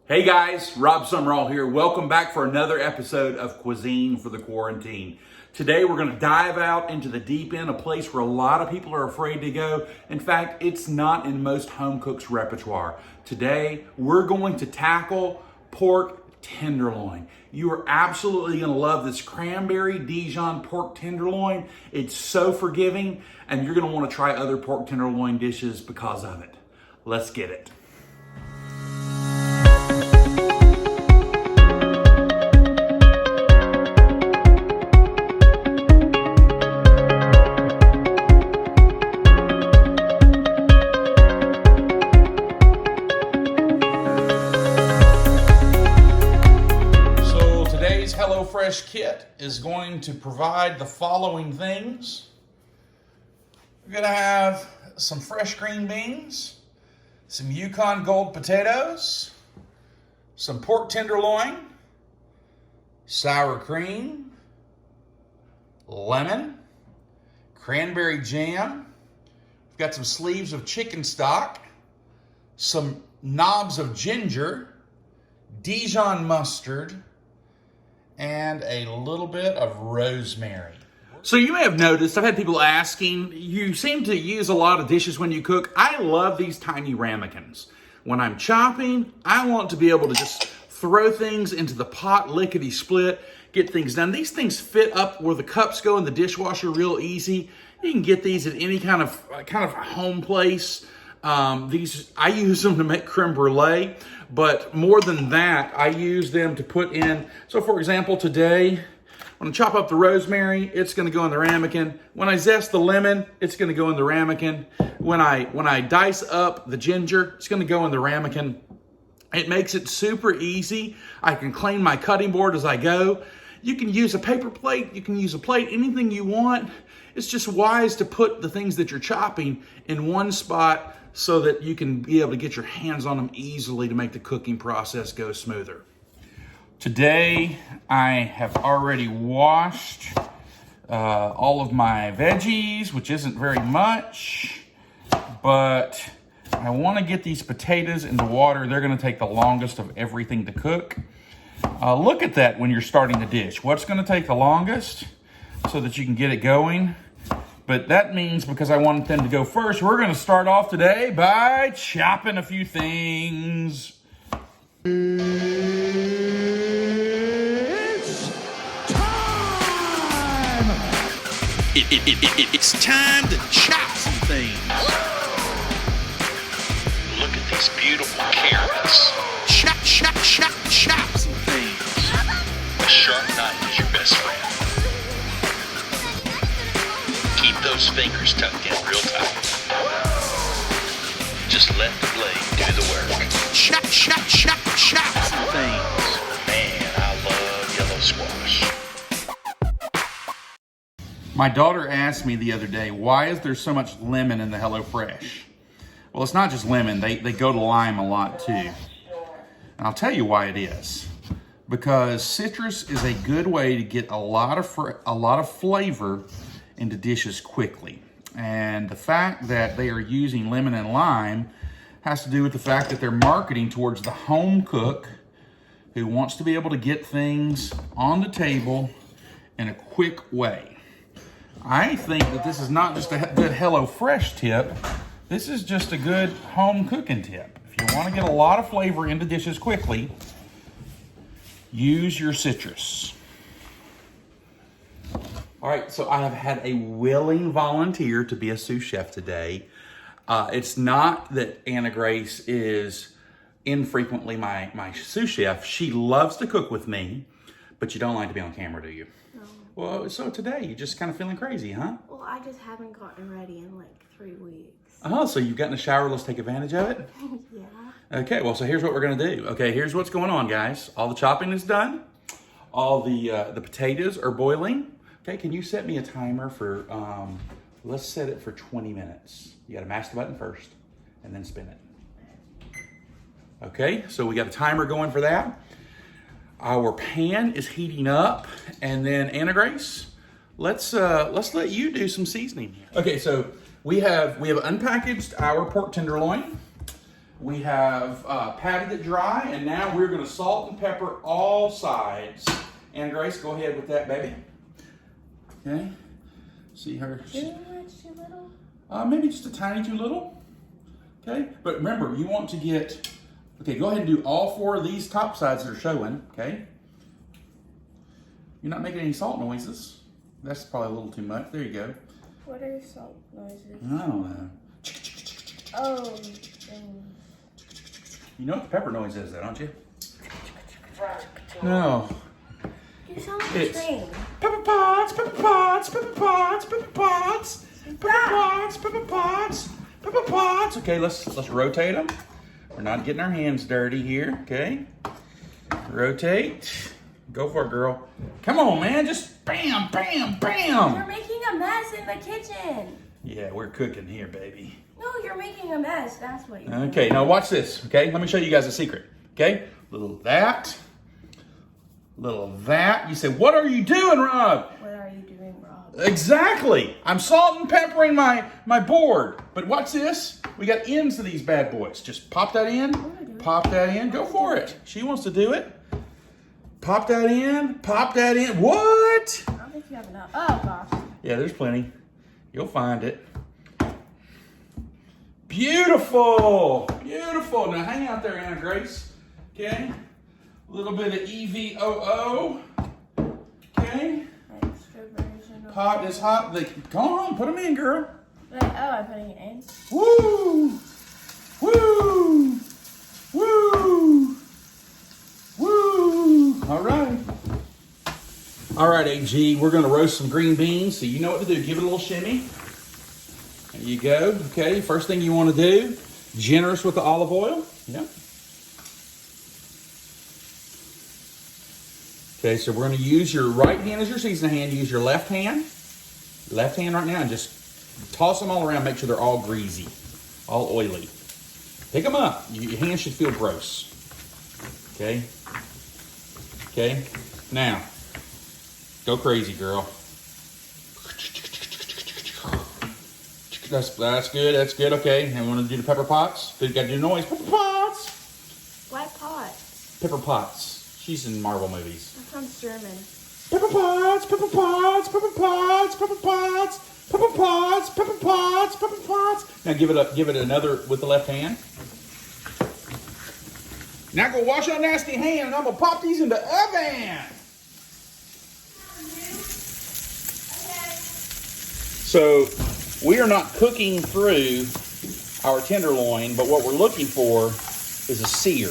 Hey guys, Robsumrall here. Welcome back for another episode of Cuisine for the Quarantine. Today we're going to dive out into the deep end, a place where a lot of people are afraid to go. In fact, it's not in most home cooks' repertoire. Today we're going to tackle pork tenderloin. You are absolutely going to love this cranberry Dijon pork tenderloin. It's so forgiving, and you're going to want to try other pork tenderloin dishes because of it. Let's get it. HelloFresh kit is going to provide the following things. We're going to have some fresh green beans, some Yukon Gold potatoes, some pork tenderloin, sour cream, lemon, cranberry jam. We've got some sleeves of chicken stock, some knobs of ginger, Dijon mustard, and a little bit of rosemary. So you may have noticed, I've had people asking, you seem to use a lot of dishes when you cook. I love these tiny ramekins. When I'm chopping, I want to be able to just throw things into the pot, lickety-split, get things done. These things fit up where the cups go in the dishwasher real easy. You can get these at any kind of home place. I use them to make creme brulee, but more than that, I use them to put in. So for example, today, when I chop up the rosemary, it's gonna go in the ramekin. When I zest the lemon, it's gonna go in the ramekin. When I dice up the ginger, it's gonna go in the ramekin. It makes it super easy. I can clean my cutting board as I go. You can use a paper plate, you can use a plate, anything you want. It's just wise to put the things that you're chopping in one spot so that you can be able to get your hands on them easily to make the cooking process go smoother. Today, I have already washed all of my veggies, which isn't very much, but I want to get these potatoes into water. They're going to take the longest of everything to cook. Look at that when you're starting the dish. What's going to take the longest so that you can get it going? But that means, because I wanted them to go first, we're going to start off today by chopping a few things. It's time! It's time to chop some things. Look at these beautiful carrots. Chop some things. A sharp knife is your best friend. Keep those fingers tucked in real tight. Just let the blade do the work. Chop some things. Man, I love yellow squash. My daughter asked me the other day, why is there so much lemon in the HelloFresh? Well, it's not just lemon. They go to lime a lot too. And I'll tell you why it is. Because citrus is a good way to get a lot of flavor into dishes quickly. And the fact that they are using lemon and lime has to do with the fact that they're marketing towards the home cook who wants to be able to get things on the table in a quick way. I think that this is not just a good HelloFresh tip, this is just a good home cooking tip. If you want to get a lot of flavor into dishes quickly, use your citrus. All right, so I have had a willing volunteer to be a sous chef today. It's not that Anna Grace is infrequently my sous chef. She loves to cook with me, but you don't like to be on camera, do you? No. Well, so today, you're just kind of feeling crazy, huh? Well, I just haven't gotten ready in like 3 weeks. Oh, so you've gotten a shower. Let's take advantage of it? Yeah. Okay, well, so here's what we're going to do. Okay, here's what's going on, guys. All the chopping is done. All the potatoes are boiling. Okay, can you set me a timer for, let's set it for 20 minutes. You gotta mash the button first and then spin it. Okay, so we got a timer going for that. Our pan is heating up, and then Anna Grace, let's let you do some seasoning here. Okay, so we have unpackaged our pork tenderloin. We have patted it dry, and now we're going to salt and pepper all sides. Anna Grace, go ahead with that, baby. Okay. See her. Too much, too little? Maybe just a tiny too little. Okay. But remember, you want to get. Okay, go ahead and do all 4 of these top sides that are showing. Okay. You're not making any salt noises. That's probably a little too much. There you go. What are salt noises? I don't know. Oh. You know what the pepper noise is, though, don't you? No. You sound like a It's train. pepper pots, pepper pots, pepper pots, pepper pots, pepper pots, pepper pots, pepper pots. Okay, let's rotate them. We're not getting our hands dirty here. Okay. Rotate. Go for it, girl. Come on, man. Just bam, bam, bam. You're making a mess in the kitchen. Yeah, we're cooking here, baby. No, you're making a mess. That's what you're Okay, now watch this. Okay, let me show you guys a secret. Okay, little of that. Little of that. You say, what are you doing, Rob? What are you doing, Rob? Exactly. I'm salt and peppering my board. But watch this. We got ends to these bad boys. Just pop that in. Pop that in. Go for it. She wants to do it. Pop that in. Pop that in. What? I don't think you have enough. Oh, gosh. Yeah, there's plenty. You'll find it. Beautiful. Beautiful. Now hang out there, Anna Grace. Okay. A little bit of EVOO. Okay. Extra version of... Pot is hot. Come on, put them in, girl. Wait, oh, I'm putting it in. Woo! Woo! Woo! Woo! All right. All right, AG, we're going to roast some green beans. So you know what to do. Give it a little shimmy. There you go. Okay, first thing you want to do, generous with the olive oil. Yep. Okay, so we're going to use your right hand as your seasoning hand. Use your left hand. Left hand right now and just toss them all around. Make sure they're all greasy, all oily. Pick them up. Your hands should feel gross. Okay. Okay. Now, go crazy, girl. That's good. That's good. Okay. And we want to do the pepper pots. But you got to do the noise. Pepper pots. What pots? Pepper pots. She's in Marvel movies. That sounds German. Pepper pots. Pepper pots. Pepper pots. Pepper pots. Pepper pots. Pepper pots. Pepper pots. Now give it another with the left hand. Now go wash your nasty hand, and I'm gonna pop these in the oven. So we are not cooking through our tenderloin, but what we're looking for is a sear.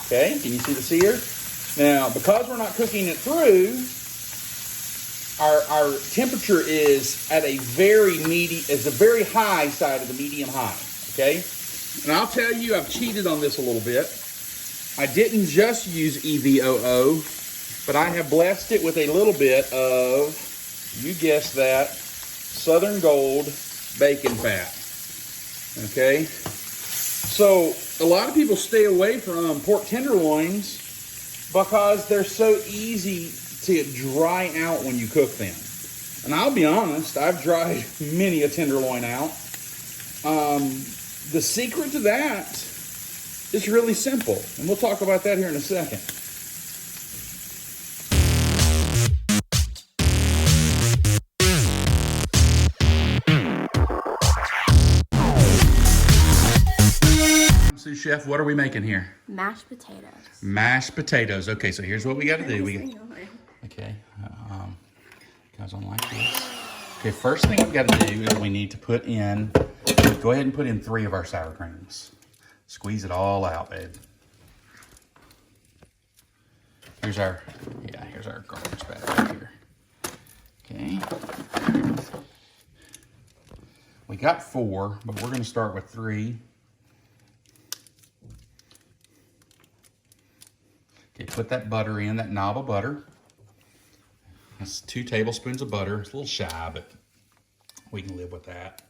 Okay, can you see the sear? Now, because we're not cooking it through, our temperature is at a very high side of the medium high. Okay, and I'll tell you, I've cheated on this a little bit. I didn't just use EVOO, but I have blessed it with a little bit of, you guessed that, Southern Gold bacon fat. Okay? So, a lot of people stay away from pork tenderloins because they're so easy to dry out when you cook them. And I'll be honest, I've dried many a tenderloin out. The secret to that is really simple, and we'll talk about that here in a second. Sous Chef, what are we making here? Mashed potatoes. Mashed potatoes. Okay, so here's what we got to do. Okay, guys, on like this. Okay, first thing we've got to do is we need to put in. Go ahead and put in 3 of our sour creams. Squeeze it all out, babe. Here's our garbage bag right here. Okay. We got 4, but we're going to start with 3. Okay, put that butter in, that knob of butter. That's 2 tablespoons of butter. It's a little shy, but we can live with that.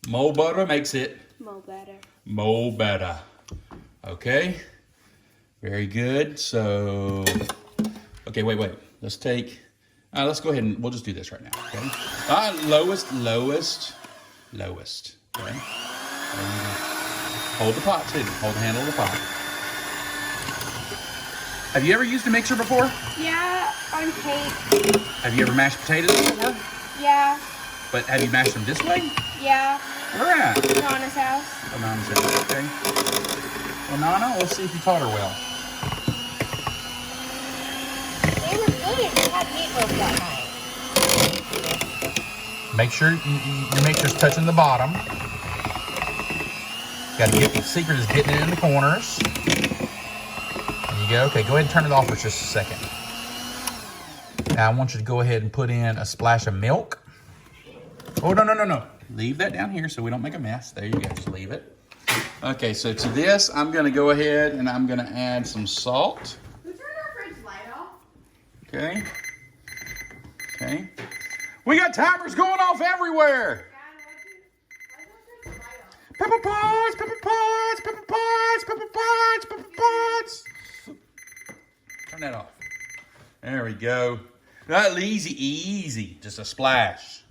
More butter makes it More better. more better. Okay, very good. So, okay, wait. Let's go ahead and we'll just do this right now. Okay. Lowest. Okay. And you hold the pot too. Hold the handle of the pot. Have you ever used a mixer before? Yeah, on cake. Have you ever mashed potatoes before? Yeah. But have you mashed them this way? Yeah. Where at? Nana's house. Oh, Nana's house. Okay. Well, Nana, let's see if you taught her well. They were good. We had meatloaf that night. Make sure your mixer's touching the bottom. Got to get the secret is getting it in the corners. There you go. Okay, go ahead and turn it off for just a second. Now I want you to go ahead and put in a splash of milk. Oh, no. Leave that down here so we don't make a mess. There you go, just leave it. Okay, so to this, I'm gonna go ahead and I'm gonna add some salt. Who turned our fridge light off? Okay. Okay. We got timers going off everywhere. Pepper pots, pepper pots, pepper pots, pepper pots, pepper pots. Turn that off. There we go. That easy. Just a splash.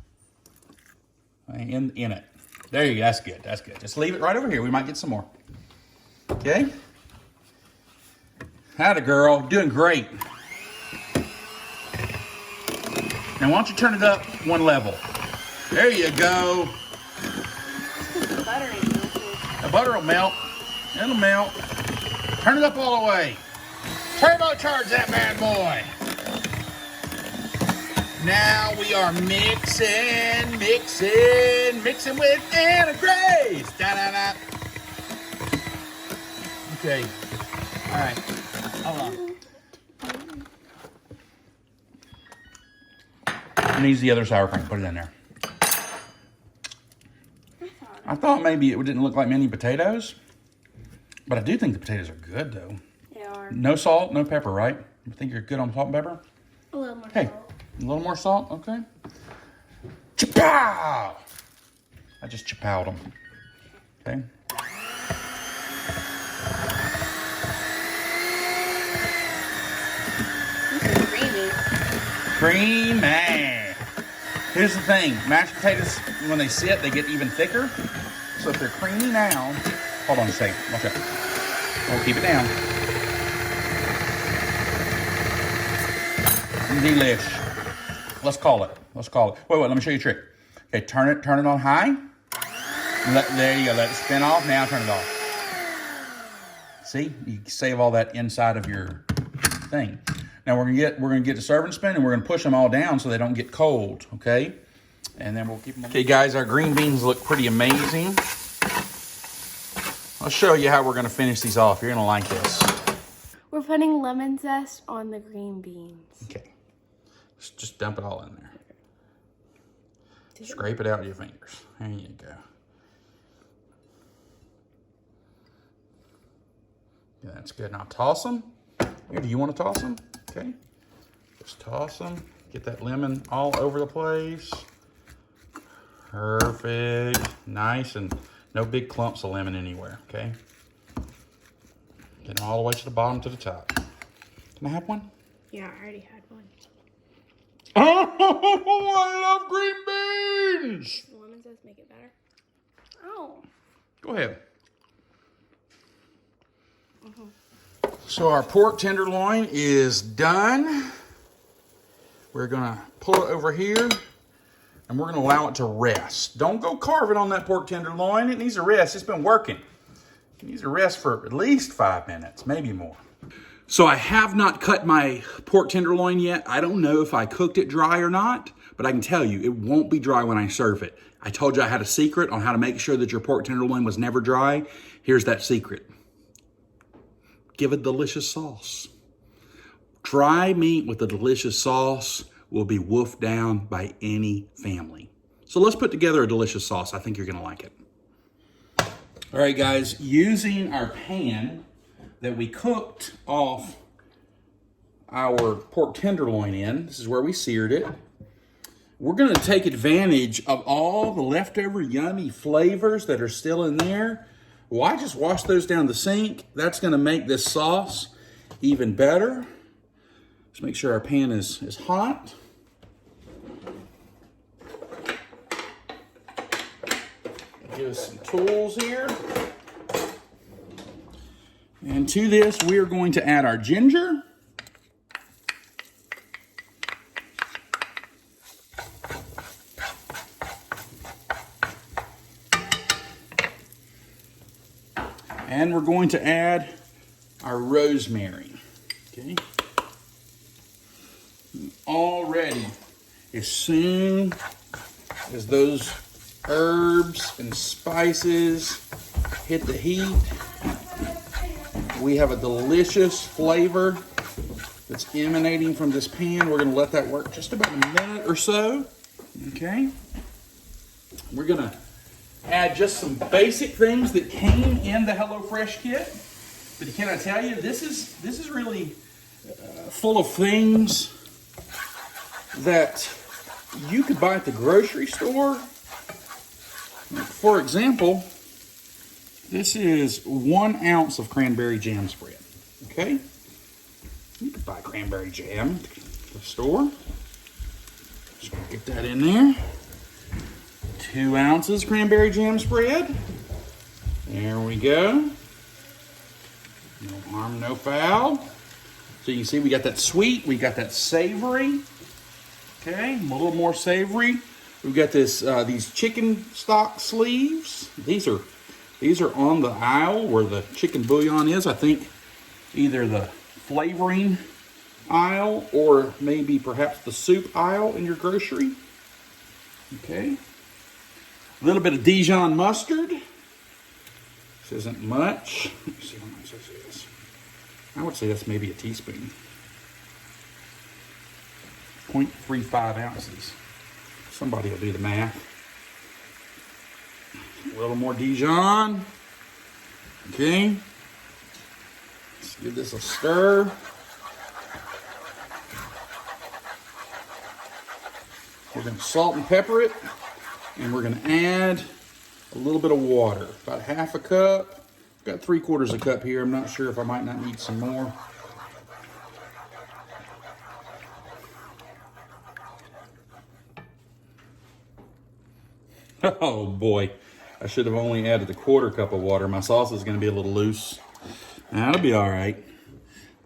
In it. There you go. That's good. That's good. Just leave it right over here. We might get some more. Okay. Howdy, girl. Doing great. Now, why don't you turn it up one level? There you go. The butter ain't melted. The butter will melt. It'll melt. Turn it up all the way. Turbocharge that bad boy. Now we are mixing with Anna Grace. Da-da-da. Okay. All right. Hold on. Needs the other sour cream. Put it in there. I thought maybe it didn't look like many potatoes, but I do think the potatoes are good though. They are. No salt, no pepper, right? You think you're good on salt and pepper? A little more Hey, salt. a little more salt, okay. Chapow! I just chapowed them. Okay. This is creamy. Creamy. Here's the thing, mashed potatoes, when they sit, they get even thicker. So if they're creamy now, hold on a second, watch out. We'll keep it down. Delish. Let's call it. Wait, let me show you a trick. Okay, turn it on high. There you go, let it spin off. Now turn it off. See, you save all that inside of your thing. Now we're gonna get the serving spoon and we're gonna push them all down so they don't get cold, okay? And then we'll keep them. Okay, guys, our green beans look pretty amazing. I'll show you how we're gonna finish these off. You're gonna like this. We're putting lemon zest on the green beans. Okay, just dump it all in there. Scrape it out with your fingers. There you go. Yeah, that's good. Now toss them. Here, do you want to toss them? Okay. Just toss them. Get that lemon all over the place. Perfect. Nice and no big clumps of lemon anywhere, okay? Get them all the way to the bottom to the top. Can I have one? Yeah, I already had one. Oh, I love green beans! The lemon zest make it better. Oh. Go ahead. So our pork tenderloin is done. We're gonna pull it over here and we're gonna allow it to rest. Don't go carve it on that pork tenderloin. It needs to rest. It's been working. It needs to rest for at least 5 minutes, maybe more. So I have not cut my pork tenderloin yet. I don't know if I cooked it dry or not, but I can tell you it won't be dry when I serve it. I told you I had a secret on how to make sure that your pork tenderloin was never dry. Here's that secret. Give a delicious sauce. Dry meat with a delicious sauce will be wolfed down by any family. So let's put together a delicious sauce. I think you're gonna like it. All right, guys, using our pan that we cooked off our pork tenderloin in, this is where we seared it. We're gonna take advantage of all the leftover yummy flavors that are still in there. Why just wash those down the sink? That's gonna make this sauce even better. Just make sure our pan is hot. Give us some tools here. And to this, we are going to add our ginger. And we're going to add our rosemary. Okay. Already, as soon as those herbs and spices hit the heat, we have a delicious flavor that's emanating from this pan. We're going to let that work just about a minute or so. Okay. We're going to add just some basic things that came in the HelloFresh kit. But can I tell you, this is really full of things that you could buy at the grocery store. For example, this is 1 ounce of cranberry jam spread. Okay? You could buy cranberry jam at the store. Just gonna get that in there. 2 ounces cranberry jam spread. There we go. No harm, no foul. So you can see we got that sweet, we got that savory. Okay, a little more savory. We've got this these chicken stock sleeves. These are on the aisle where the chicken bouillon is. I think either the flavoring aisle or maybe perhaps the soup aisle in your grocery. Okay. A little bit of Dijon mustard. This isn't much. Let me see how much this is. I would say that's maybe a teaspoon. 0.35 ounces. Somebody will do the math. A little more Dijon. Okay. Let's give this a stir. We're going to salt and pepper it. And we're going to add a little bit of water. About half a cup. Got 3/4 a cup here. I'm not sure if I might not need some more. Oh boy, I should have only added a 1/4 cup of water. My sauce is going to be a little loose. That'll be all right.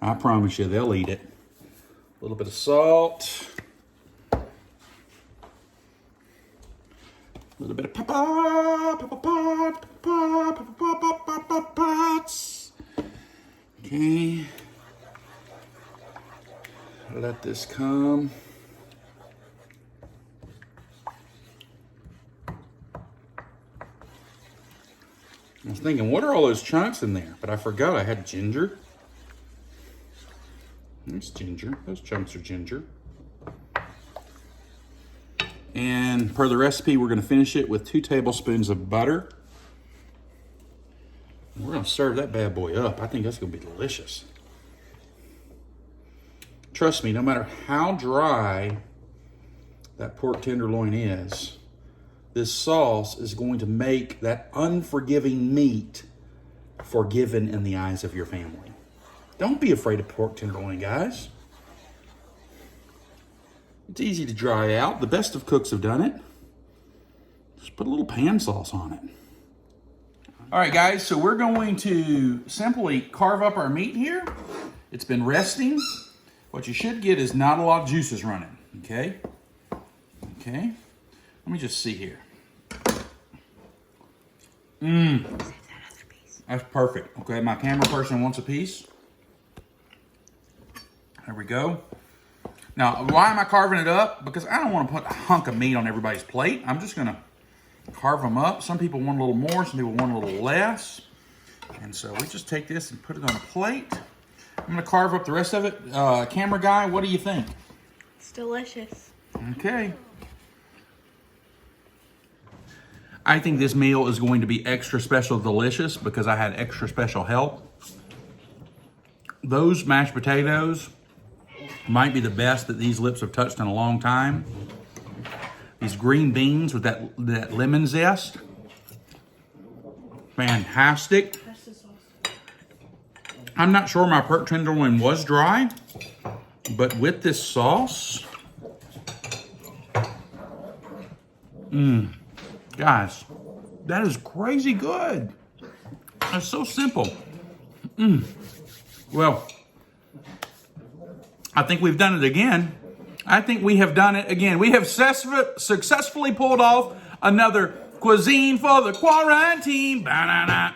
I promise you, they'll eat it. A little bit of salt. A little bit of peppers. Okay. Let this come. I was thinking, what are all those chunks in there? But I forgot I had ginger. There's ginger. Those chunks are ginger. And per the recipe, we're going to finish it with 2 tablespoons of butter. We're going to serve that bad boy up. I think that's going to be delicious. Trust me, no matter how dry that pork tenderloin is, this sauce is going to make that unforgiving meat forgiven in the eyes of your family. Don't be afraid of pork tenderloin, guys. It's easy to dry out. The best of cooks have done it. Just put a little pan sauce on it. All right, guys, so we're going to simply carve up our meat here. It's been resting. What you should get is not a lot of juices running, okay? Okay. Let me just see here. That's perfect. Okay, my camera person wants a piece. There we go. Now, why am I carving it up? Because I don't want to put a hunk of meat on everybody's plate. I'm just going to carve them up. Some people want a little more, some people want a little less. And so we just take this and put it on a plate. I'm going to carve up the rest of it. Camera guy, what do you think? It's delicious. Okay. I think this meal is going to be extra special delicious because I had extra special help. Those mashed potatoes might be the best that these lips have touched in a long time. These green beans with that lemon zest. Fantastic. I'm not sure my pork tenderloin was dry, but with this sauce, guys, That is crazy good. That's so simple. Well, I think we've done it again. I think we have done it again. We have successfully pulled off another cuisine for the quarantine. Ba-na-na.